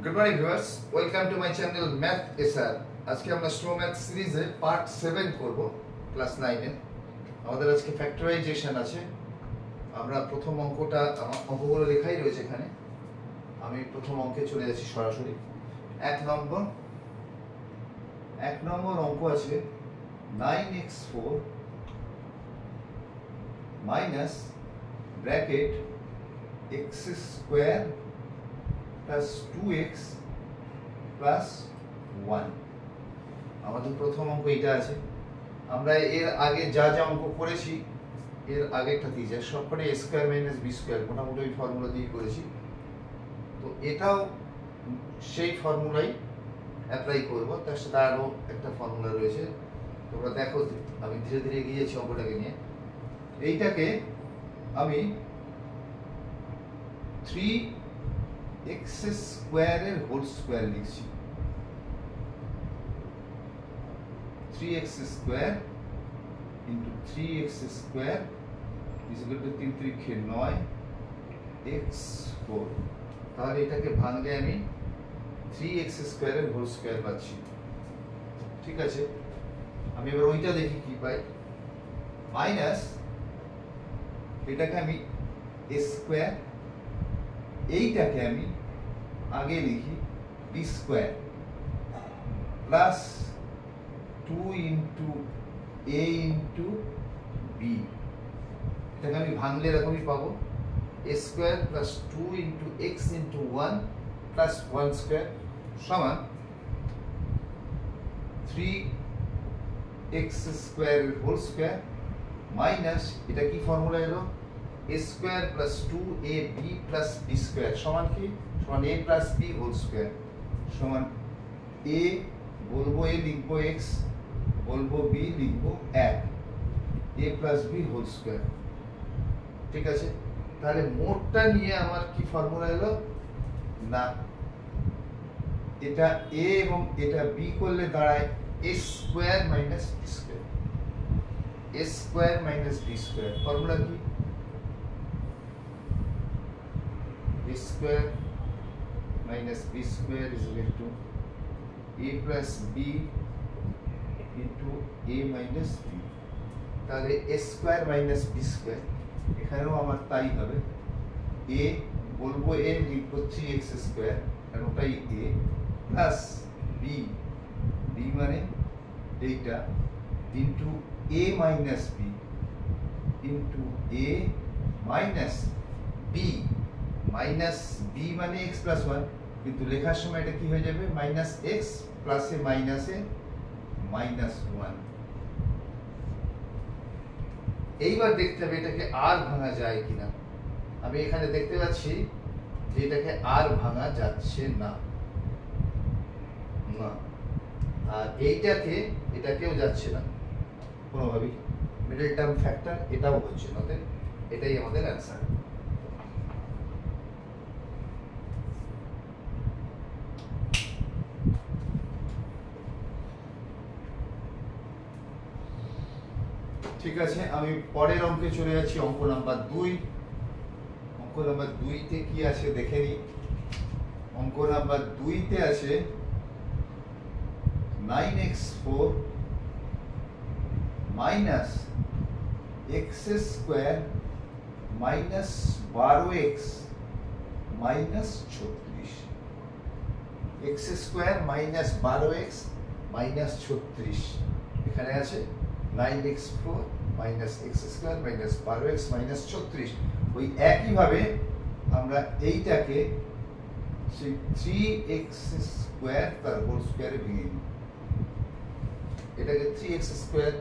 Good morning viewers, welcome to my channel Math SR. আজকে আমরা slow math সিরিজে part 7 করব ক্লাস 9 এ। আমাদের আজকে ফ্যাক্টরাইজেশন আছে। আমরা প্রথম অঙ্কটা অঙ্কগুলো লেখাই রয়েছে এখানে। আমি প্রথম অঙ্কে চলে যাচ্ছি সরাসরি। এক নম্বর অঙ্ক আছে 9x4 minus bracket x square plus 2x plus 1। আমাদের প্রথম অঙ্ক এটা আছে। আমরা এর আগে যা যা অঙ্ক করেছি এর আগেরটাতেই যা সবকটা a square minus b square মোটামুটি ওই ফর্মুলা দিয়ে করেছি। তো এটাও সেই ফর্মুলাই অ্যাপ্লাই করব, তার সাথে আরও একটা ফর্মুলা রয়েছে, তোমরা দেখো। আমি ধীরে ধীরে এগিয়েছি অঙ্কটাকে নিয়ে। এইটাকে আমি 3x স্কয়ারের হোল স্কয়ার লিখছি। 3x square into 3x square is equal to 3 3 9 x4। তাহলে এটাকে ভাঙলে আমি 3x স্কয়ারের হোল স্কয়ার পাচ্ছি। ঠিক আছে, আমি এবার ওইটা দেখি কি পাই। মাইনাস এটাকে আমি a স্কয়ার, এইটাকে আমি আগে লিখি b square plus 2 into a into b। এটাকে আমি ভাঙলে এরকমই পাবো, a square plus 2 into x into 1 plus 1 square সমান 3x স্কয়ারের হোল স্কয়ার মাইনাস এটা কি ফর্মুলা এলো, a square plus 2ab plus b square সমান কি, সমান a plus b whole square সমান a বলবো a লিখবো x বলবো b লিখবো 1 a plus b whole square. ঠিক আছে, তাহলে মোটটা নিয়ে আমার কি ফর্মুলা এলো না, এটা a এবং এটা b করলে দাঁড়ায় a square minus b square. a square minus b square formula কি, a square minus b square is equal to a plus b into a minus b। তাহলে a square minus b square এখানেও আমার তাই হবে, a বলবো a লিখবো 3x square কারণ ওটাই a প্লাস b, b মানে এইটা into a minus b into a minus b minus b মানে x প্লাস 1, কিন্তু লেখার সময় এটা কি হয়ে যাবে মাইনাস x প্লাসে মাইনাসে মাইনাস 1। এইবার দেখতে হবে এটাকে আর ভাঙা যায় কিনা। আমি এখানে দেখতে পাচ্ছি যে এটাকে আর ভাঙা যাচ্ছে না, আর এইটাকে এটাকেও যাচ্ছে না কোনোভাবেই। মিডল টার্ম ফ্যাক্টর এটাও হচ্ছে না, এটাই আমাদের অ্যান্সার। ঠিক আছে, আমি পরের অঙ্কে চলে যাচ্ছি, অঙ্ক নাম্বার 2। অঙ্ক নাম্বার 2 তে কি আছে দেখে নিই। অঙ্ক নাম্বার 2 তে আছে 9x4 minus x square minus 12x minus 36। x square minus 12x minus 36 এখানে আছে 9x4 minus x square minus 12x minus 36। ওই একইভাবে আমরা এইটাকে সেই 3x স্কয়ার তার হোল স্কয়ারে ভেঙে নিই। এটাকে 3x স্কয়ার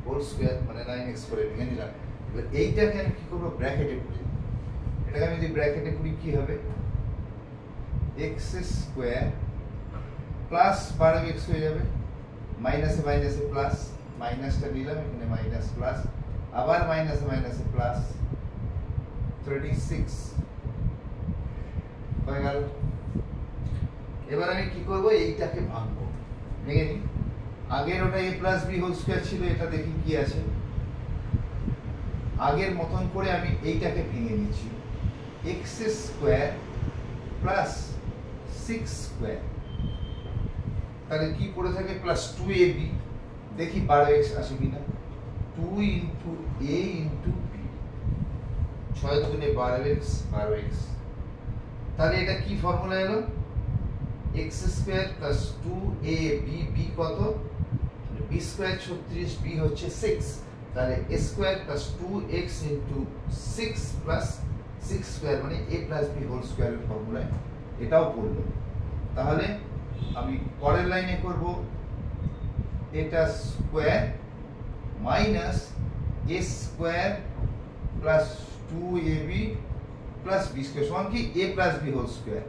হোল স্কয়ার মানে 9x4 এ ভেঙে নিলাম। এবার এইটাকে আমি কি করব, ব্র্যাকেটে পুরি। এটাকে আমি যদি ব্র্যাকেটে পুরি কি হবে, x স্কয়ার প্লাস 12x হয়ে যাবে, মাইনাসে মাইনাসে প্লাস, মাইনাসটা নিলাম এখানে মাইনাস প্লাস, আবার মাইনাসে মাইনাসে প্লাস 36 হয়ে গেল। এবার আমি কি করব, এইটাকে ভাঙবো, ভেঙে নিই। আগের ওটা a plus b whole square ছিল, এটা দেখি কি আছে। আগের মতন করে আমি এইটাকে ভেঙে নিচ্ছি, x স্কয়ার প্লাস 6 স্কয়ার, তাহলে কি পড়ে থাকে প্লাস 2ab, দেখি 12x আসে কিনা, 2 ইন্টু a ইন্টু b, 6 দুগুণে 12x, 12x, তাহলে এটা কি ফর্মুলা এলো, x square plus 2ab, b কত, b স্কয়ার 36, b হচ্ছে 6, তাহলে a square plus 2x into 6 plus 6 square মানে a প্লাস b হোল স্কয়ারের ফর্মুলায় এটাও পড়লো। তাহলে আমি পরের লাইনে করব এটা square minus a square plus 2ab plus b square সমান কি a plus b whole square,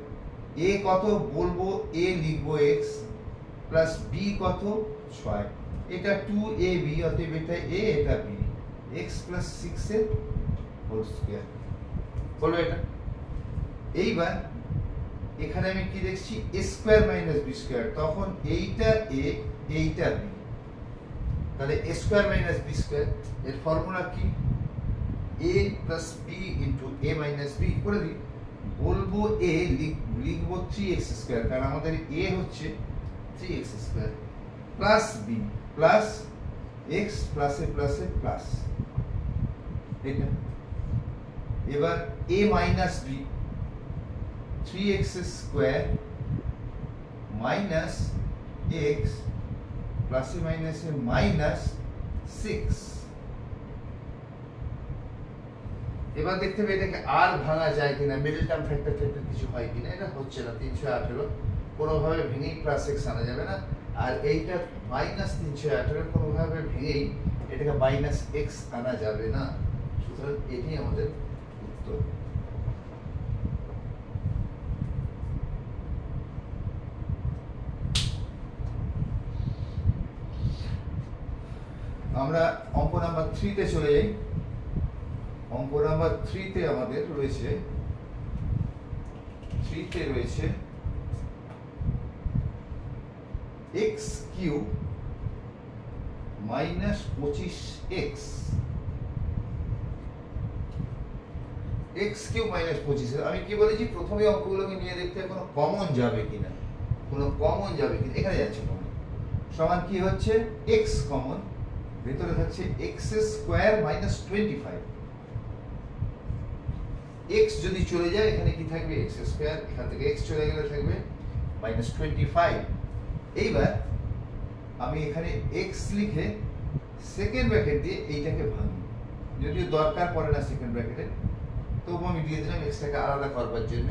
a কত বলবো, a লিখবো x প্লাস b কত 6, এটা 2ab অতএব এটা a এটা b, x প্লাস 6 এর হোল স্কয়ার হলো এটা। এইবার এখানে আমি কি দেখছি a square minus b square, তখন এইটা a এইটা b, তাহলে a square minus b square এর ফর্মুলা কি, a plus b into a minus b করে দিই, বলবো a লিখবো 3x স্কয়ার, কারণ আমাদের a হচ্ছে 3x square plus b plus x প্লাসে প্লাসে প্লাস এটা, এবার a minus b 3x square minus x প্লাসে মাইনাসে মাইনাস 6, এবার দেখতে হবে এটাকে আর ভাঙা যায় কিনা, মিডল টার্ম ফ্যাক্টর কিছু হয় কিনা, এটা হচ্ছে না, 318 কোনোভাবে ভেঙেই প্লাস x আনা যাবে না, আর এইটা মাইনাস 318 কোনোভাবে ভেঙেই এটাকে মাইনাস x আনা যাবে না, সুতরাং এটাই আমাদের উত্তর। আমরা অঙ্ক নাম্বার 3 তে চলে যাই। অঙ্ক নাম্বার 3 তে আমাদের রয়েছে x cube minus 25x, x cube minus 25, আমি কি বলেছি প্রথমে অঙ্কগুলোকে নিয়ে দেখতে কোনো কমন যাবে কিনা, এখানে যাচ্ছে কমন, সমান কি হচ্ছে x কমন, ভেতরে থাকছে x স্কয়ার মাইনাস 25, x যদি চলে যায় এখানে কি থাকবে x স্কয়ার, এখান থেকে x চলে গেলে থাকবে মাইনাস 25। এইবার আমি এখানে x লিখে সেকেন্ড ব্র্যাকেট দিয়ে এইটাকে ভাঙি, যদিও দরকার পড়ে না সেকেন্ড ব্র্যাকেটে, তবু আমি দিয়ে দিলাম xটাকে আলাদা করবার জন্য,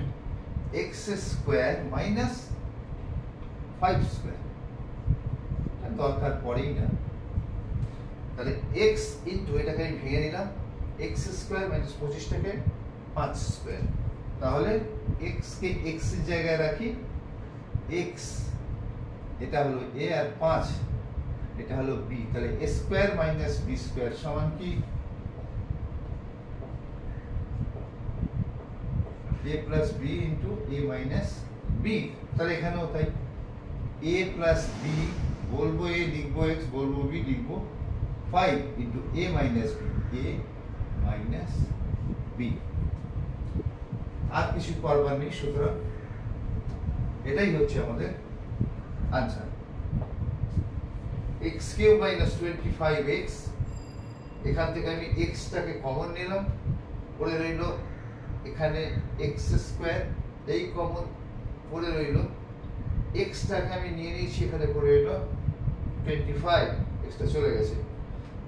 x স্কয়ার মাইনাস 5 স্কয়ার, দরকার পড়েই না, তাহলে x ইন্টু এটাকে আমি ভেঙে নিলাম, x স্কয়ার মাইনাস 25 টাকে 5 স্কয়ার, তাহলে x কে x এর জায়গায় রাখি, x এটা হলো a আর 5 এটা হলো b, তাহলে a square minus b square সমান কি a plus b into a minus b, তাহলে এখানেও তাই a প্লাস b বলবো a লিখবো x বলবো b লিখবো 5 into a minus b, a minus b, আর কিছু করবার নেই, সুতরাং এটাই হচ্ছে আমাদের answer. x cube minus 25x, এখান থেকে আমি x টাকে কমন নিলাম, পড়ে রইল এখানে x স্কয়ার, এই কমন পড়ে রইল, x টাকে আমি নিয়ে নিয়েছি এখানে পড়ে রইল 25, x টা চলে গেছে,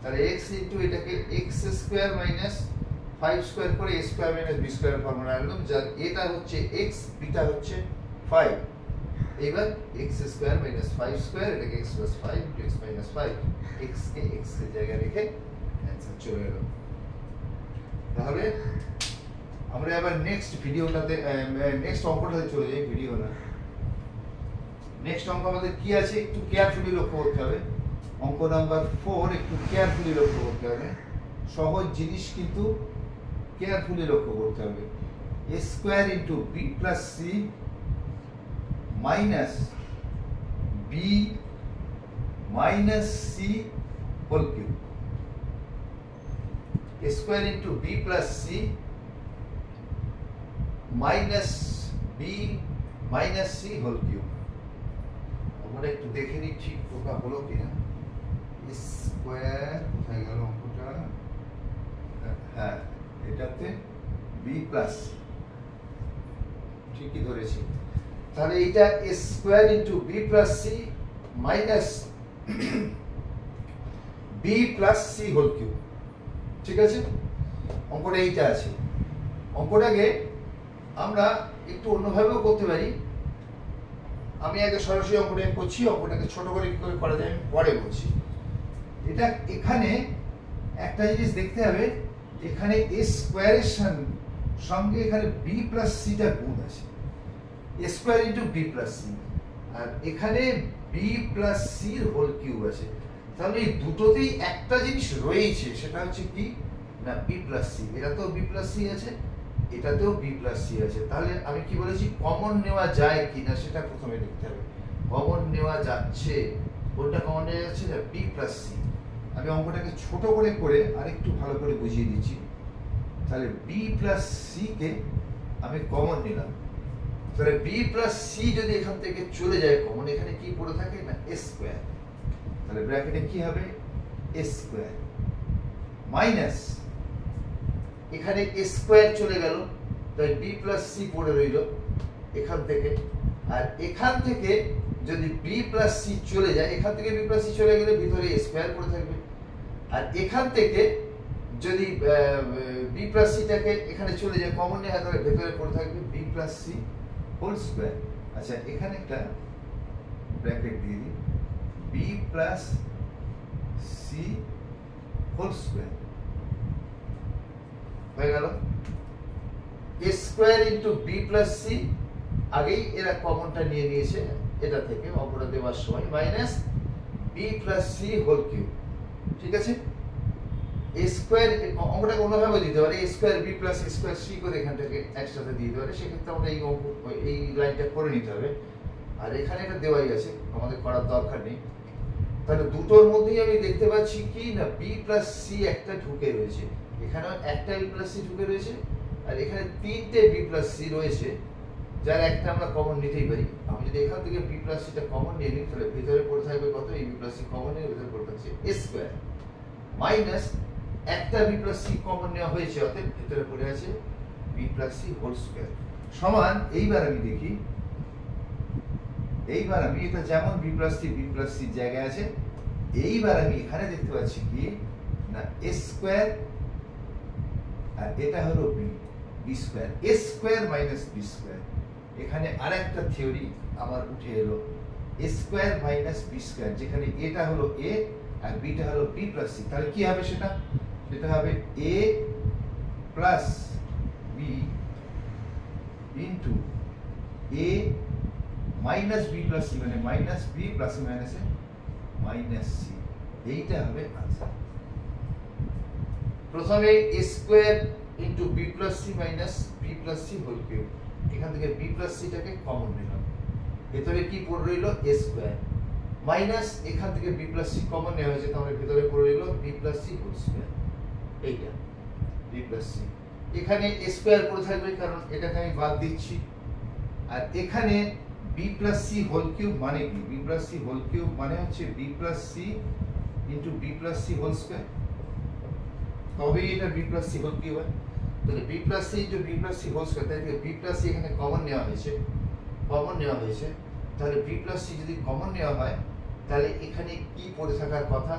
তাহলে x ইন্টু এটাকে x স্কয়ার মাইনাস 5 স্কয়ার করে a square minus b square formula আনলাম, যার এটা হচ্ছে x, বিটা হচ্ছে 5, এবার x স্কয়ার মাইনাস 5 স্কয়ার এটাকে x plus 5 into x minus 5, x কে x এর জায়গায় রেখে অ্যানসার চলে এলো। তাহলে আমরা আবার নেক্সট ভিডিওটাতে নেক্সট অঙ্কটাতে চলে যাই, ভিডিও না, নেক্সট অঙ্ক আমাদের কি আছে একটু কেয়ারফুলি লক্ষ্য করতে হবে, অঙ্ক নাম্বার 4 একটু কেয়ারফুলি লক্ষ্য করতে হবে, সহজ জিনিস কিন্তু কেয়ারফুলি লক্ষ্য করতে হবে, a square into b plus c minus b minus c whole cube, a square into b plus c minus b minus c whole cube. আমরা একটু দেখে নিই ঠিক টোকা হলো কিনা। স্কোয়ার কোথায় গেল অঙ্কটা? হ্যাঁ, এটাতে বি প্লাস সি, ঠিকই ধরেছি। তাহলে এইটা square into B plus C minus B plus C whole cube, ঠিক আছে? অঙ্কটা এইটা আছে। অঙ্কটাকে আমরা একটু অন্যভাবেও করতে পারি। আমি আগে সরাসরি অঙ্কটাকে করছি, অঙ্কটাকে ছোট করে কি করে করা যায় আমি পরে বলছি। এটা এখানে একটা জিনিস দেখতে হবে, এখানে এ স্কোয়ারের সঙ্গে এখানে বি প্লাস সিটা গুণ আছে, a square into B plus c, আর এখানে বি প্লাস সির হোল কিউব আছে। তাহলে এই দুটোতেই একটা জিনিস রয়েছে, সেটা হচ্ছে কি না বি প্লাস সি। এটাতেও বি প্লাস সি আছে, এটাতেও বি প্লাস সি আছে। তাহলে আমি কি বলেছি, কমন নেওয়া যায় কিনা সেটা প্রথমে দেখতে হবে। কমন নেওয়া যাচ্ছে, কোনটা কমন নেওয়া যাচ্ছে না বি প্লাস সি। আমি অঙ্কটাকে ছোট করে করে আরেকটু ভালো করে বুঝিয়ে দিচ্ছি। তাহলে বি প্লাস সি কে আমি কমন নিলাম। তাহলে বি প্লাস সি যদি এখান থেকে চলে যায় কমন, এখানে কি পড়ে থাকে না এ স্কোয়ার। তাহলে ব্র্যাকেটে কি হবে এ স্কোয়ার মাইনাস এখানে এ স্কোয়ার চলে গেল, তাই বি প্লাস সি পড়ে রইল এখান থেকে। আর এখান থেকে যদি বি প্লাস সি চলে যায়, এখান থেকে বি প্লাস সি চলে গেলে ভিতরে এ স্কোয়ার পড়ে থাকবে। আর এখান থেকে যদি বি প্লাস সিটাকে এখানে চলে যায় কমন নেওয়া, তাহলে ভেতরে পড়ে থাকবে b plus C whole square. আচ্ছা, এখানে একটা ব্র্যাকেট দিয়ে দিই, b plus C whole square হয়ে গেল। A square into B plus c, আগেই এরা কমনটা নিয়ে নিয়েছে এটা থেকে অঙ্কটা দেওয়ার সময়, minus B plus C whole cube, ঠিক আছে? এ স্কোয়ার অঙ্কটাকে অন্যভাবে দিতে পারে, a square b plus a square c করে এখান থেকে একসাথে দিয়ে দিতে পারে। সেক্ষেত্রে আমরা এই লাইনটা করে নিতে হবে। আর এখানে এটা দেওয়াই আছে, আমাদের করার দরকার নেই। তাহলে দুটোর মধ্যেই আমি দেখতে পাচ্ছি কি না বি প্লাস সি একটা ঢুকে রয়েছে, এখানেও একটা বি প্লাস সি ঢুকে রয়েছে, আর এখানে তিনটে বি প্লাস সি রয়েছে, যার একটা আমরা কমন নিতেই পারি। আমি যদি এখান থেকে বি প্লাস সিটা কমন নিয়ে নিই, তাহলে ভিতরে পড়ে থাকবে কত, এই বি প্লাস সি কমন নিয়ে ভিতরে পড়ে থাকছে এ স্কোয়ার মাইনাস একটা বি প্লাস সি কমন নেওয়া হয়েছে, অতএব ভিতরে পড়ে আছে b plus C whole square সমান। এইবার আমি দেখি, এইবার আমি এটা যেমন বি প্লাস সি জায়গায় আছে, এইবার আমি এখানে দেখতে পাচ্ছি কি না এ স্কোয়ার, আর এটা হলো B square, A square minus B square. এখানে আরেকটা থিওরি আমার উঠে এলো, A square minus B square, যেখানে এটা হলো এ আর বিটা হলো বি প্লাস সি। তাহলে কি হবে সেটা? সেটা হবে A plus B into A minus B plus C, মানে মাইনাস বি প্লাস মাইনাসে মাইনাস সি। এইটা হবে আনসার। প্রথমে A square into B plus C minus B plus C whole cube, এখান থেকে বি প্লাস সিটাকে কমন নিলাম, ভেতরে কি পড়ে রইল এ স্কোয়ার মাইনাস এখান থেকে বি প্লাস সি কমন নেওয়া হয়েছে, তাহলে ভেতরে পড়ে রইল b plus C whole square. এইটা বি প্লাস সি, এখানে এ স্কোয়ার পড়ে থাকবে কারণ এটাকে আমি বাদ দিচ্ছি। আর এখানে b plus C whole cube মানে কি? B plus C whole cube মানে হচ্ছে b plus c into B plus C whole square, তবেই এটা b plus C whole cube হয়। তাহলে b plus c into B plus C whole square, তাই b plus c এখানে common নেওয়া হয়েছে, কমন নেওয়া হয়েছে। তাহলে বি প্লাস সি যদি কমন নেওয়া হয়, তাহলে এখানে কি পড়ে থাকার কথা?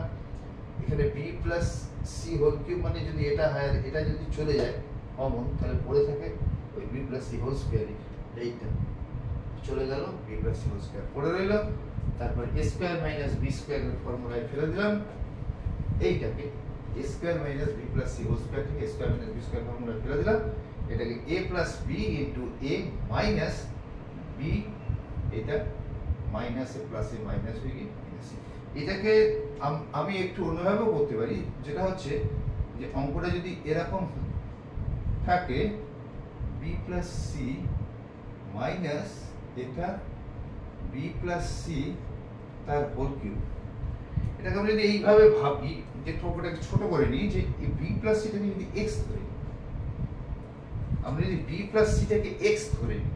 এখানে b plus C whole cube মানে যদি এটা হয় আর এটা যদি চলে যায় কমন, তাহলে পড়ে থাকে ওই b plus C whole square. এইটা চলে গেল, b plus C whole square পড়ে রইল। তারপর এ স্কোয়ার মাইনাস বি স্কোয়ারের ফর্মুলায় ফেলে দিলাম এইটাকে, A square minus B plus C whole square থেকে স্কোয়ার মাইনাস বি স্কোয়ার ফর্মুলায় ফেলে দিলাম। এটাকে A plus B into A minus B, এটা minus A plus A minus হয়ে গিয়ে মাইনাস সি। এটাকে আমি একটু অন্যভাবেও করতে পারি, যেটা হচ্ছে যে অঙ্কটা যদি এরকম থাকে বি প্লাস সি মাইনাস এটা বি প্লাস সি তার হোল কিউব, এটাকে আমরা যদি এইভাবে ভাবি, যে অঙ্কটাকে ছোট করে নিই, যে বি প্লাস সিটাকে যদি এক্স ধরে নিই, আমরা যদি বি প্লাস সিটাকে এক্স ধরে নিই,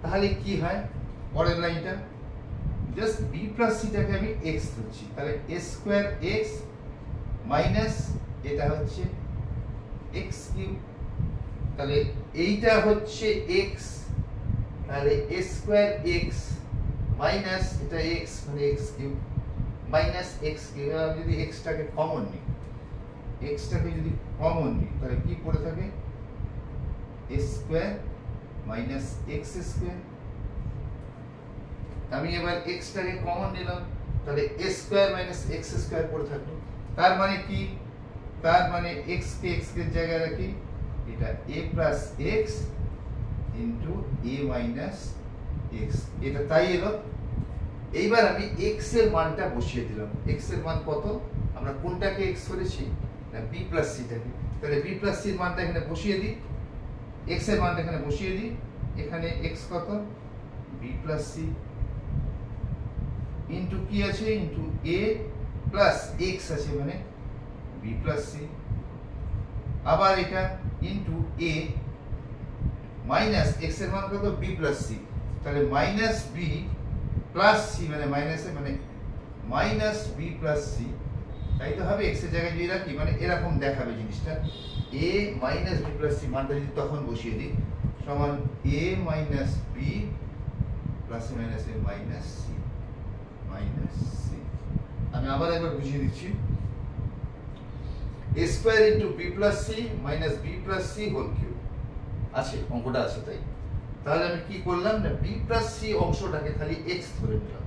তাহলে কি হয় পরের লাইনটা জাস্ট বি প্লাস সিটাকে আমি এক্স ধরছি, তাহলে এ স্কোয়ার এক্স মাইনাস এটা হচ্ছে এক্স কিউব, তাহলে এইটা হচ্ছে এক্স, তাহলে এ স্কোয়ার এক্স মাইনাস এটা এক্স মানে x cube minus x cube. আমি যদি এক্সটাকে কমন নিই, এক্সটাকে যদি কমন নিই তাহলে কি পড়ে থাকে এ স্কোয়ার মাইনাস এক্স স্কোয়ার। আমি এবার এক্সটাকে কমন নিলাম, তাহলে এ স্কোয়ার মাইনাস এক্স স্কোয়ার পড়ে থাকলো। তার মানে কি, তার মানে এক্স কে এক্স এর জায়গায় রাখি, এটা এ plus x into A minus x, এটা তাই এলো। এইবার আমি এক্স এর মানটা বসিয়ে দিলাম। এক্স এর মান কত, আমরা কোনটাকে এক্স ধরেছি না বি প্লাস সিটাকে, তাহলে বি প্লাস সির মানটা এখানে বসিয়ে দিই, এক্স এর মানটা এখানে বসিয়ে দিই। এখানে এক্স কত বি প্লাস সি ইন্টু কি আছে ইন্টু এ প্লাস এক্স আছে মানে বি প্লাস সি, আবার এটা ইন্টু এ মাইনাস এক্স এর মান কত বি প্লাস সি, তাহলে মাইনাস বি প্লাস সি মানে মাইনাসে মানে মাইনাস বি প্লাস সি, তাই তো হবে। এক্স এর জায়গায় যদি রাখি মানে এরকম দেখাবে জিনিসটা, a minus B plus c মানটা যদি তখন বসিয়ে দিই সমান a minus B plus minus a minus c minus c. আমি আবার একবার বুঝিয়ে দিচ্ছি, a square into b plus c minus b plus c whole cube আছে, অঙ্কটা আছে তাই। তাহলে আমি কি করলাম না b প্লাস c অংশটাকে খালি x ধরে নিলাম,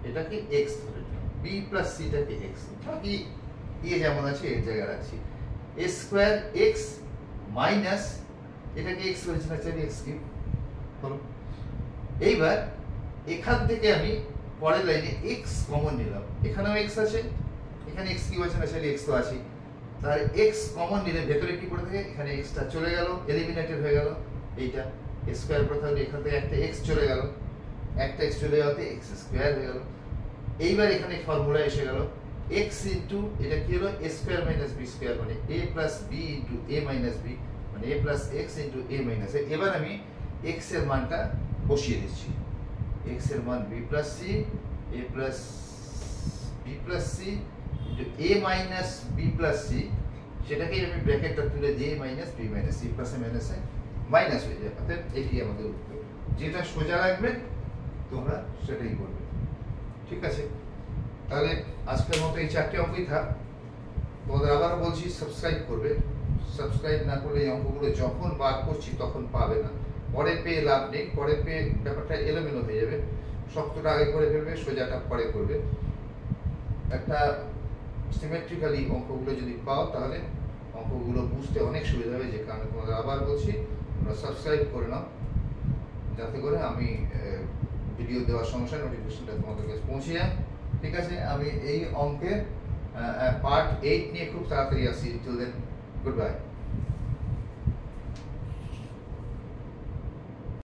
এটাকে x ধরে নিলাম, b প্লাস c টাকে x, বাকি এ যেমন আছে এর জায়গায় রাখছি। a স্কয়ার x মাইনাস এটাকে x ধরেছি না চাইলে x কিউব হলো। এইবার এখান থেকে আমি পরের লাইনে x কমন নিলাম, এখানেও x আছে, এখানে x কিউব আছে না চাইলে x তো আছে, তাহলে x কমন নিলে ভেতরে কি পড়ে থাকে এখানে x টা চলে গেল, এলিমিনেটেড হয়ে গেল। এইটা a স্কয়ার পড়ে থাকলে এখান থেকে একটা x চলে গেল, একটা x চলে যাওয়াতে x স্কয়ার হয়ে গেল। এইবার এখানে ফর্মুলা এসে গেল x ইনটু এটা কি হলো a square minus b square মানে a plus b into a minus b মানে a plus x into a minus a। এবার আমি x এর মানটা বসিয়ে দিচ্ছি, x এর মান b plus c a plus b plus c into a minus b plus c, সেটাকে আমি ব্র্যাকেটটা তুলে দিয়ে মাইনাস b মাইনাস c প্লাসে মাইনাসে মাইনাস হয়ে যায়, অর্থাৎ এটি আমাদের উত্তর। যেটা সোজা রাখবে তোমরা সেটাই করবে, ঠিক আছে। তাহলে আজকের মতো এই চারটি অঙ্কই থাক। তোমাদের আবারও বলছি সাবস্ক্রাইব করবে, সাবস্ক্রাইব না করলে এই অঙ্কগুলো যখন বার করছি তখন পাবে না, পরে পেয়ে লাভ নেই, পরে পেয়ে ব্যাপারটা এলোমেলো হয়ে যাবে। শক্তটা আগে করে ফেলবে, সোজাটা পরে করবে। একটা সিমেট্রিক্যালি অঙ্কগুলো যদি পাও তাহলে অঙ্কগুলো বুঝতে অনেক সুবিধা হবে। যে কারণে তোমাদের আবার বলছি তোমরা সাবস্ক্রাইব করে নাও, যাতে করে আমি ভিডিও দেওয়ার সঙ্গে সঙ্গে নোটিফিকেশনটা তোমাদের কাছে পৌঁছে যায়, ঠিক আছে। আমি এই অঙ্কের পার্ট 8 নিয়ে খুব তাড়াতাড়ি আসি। Till then good by.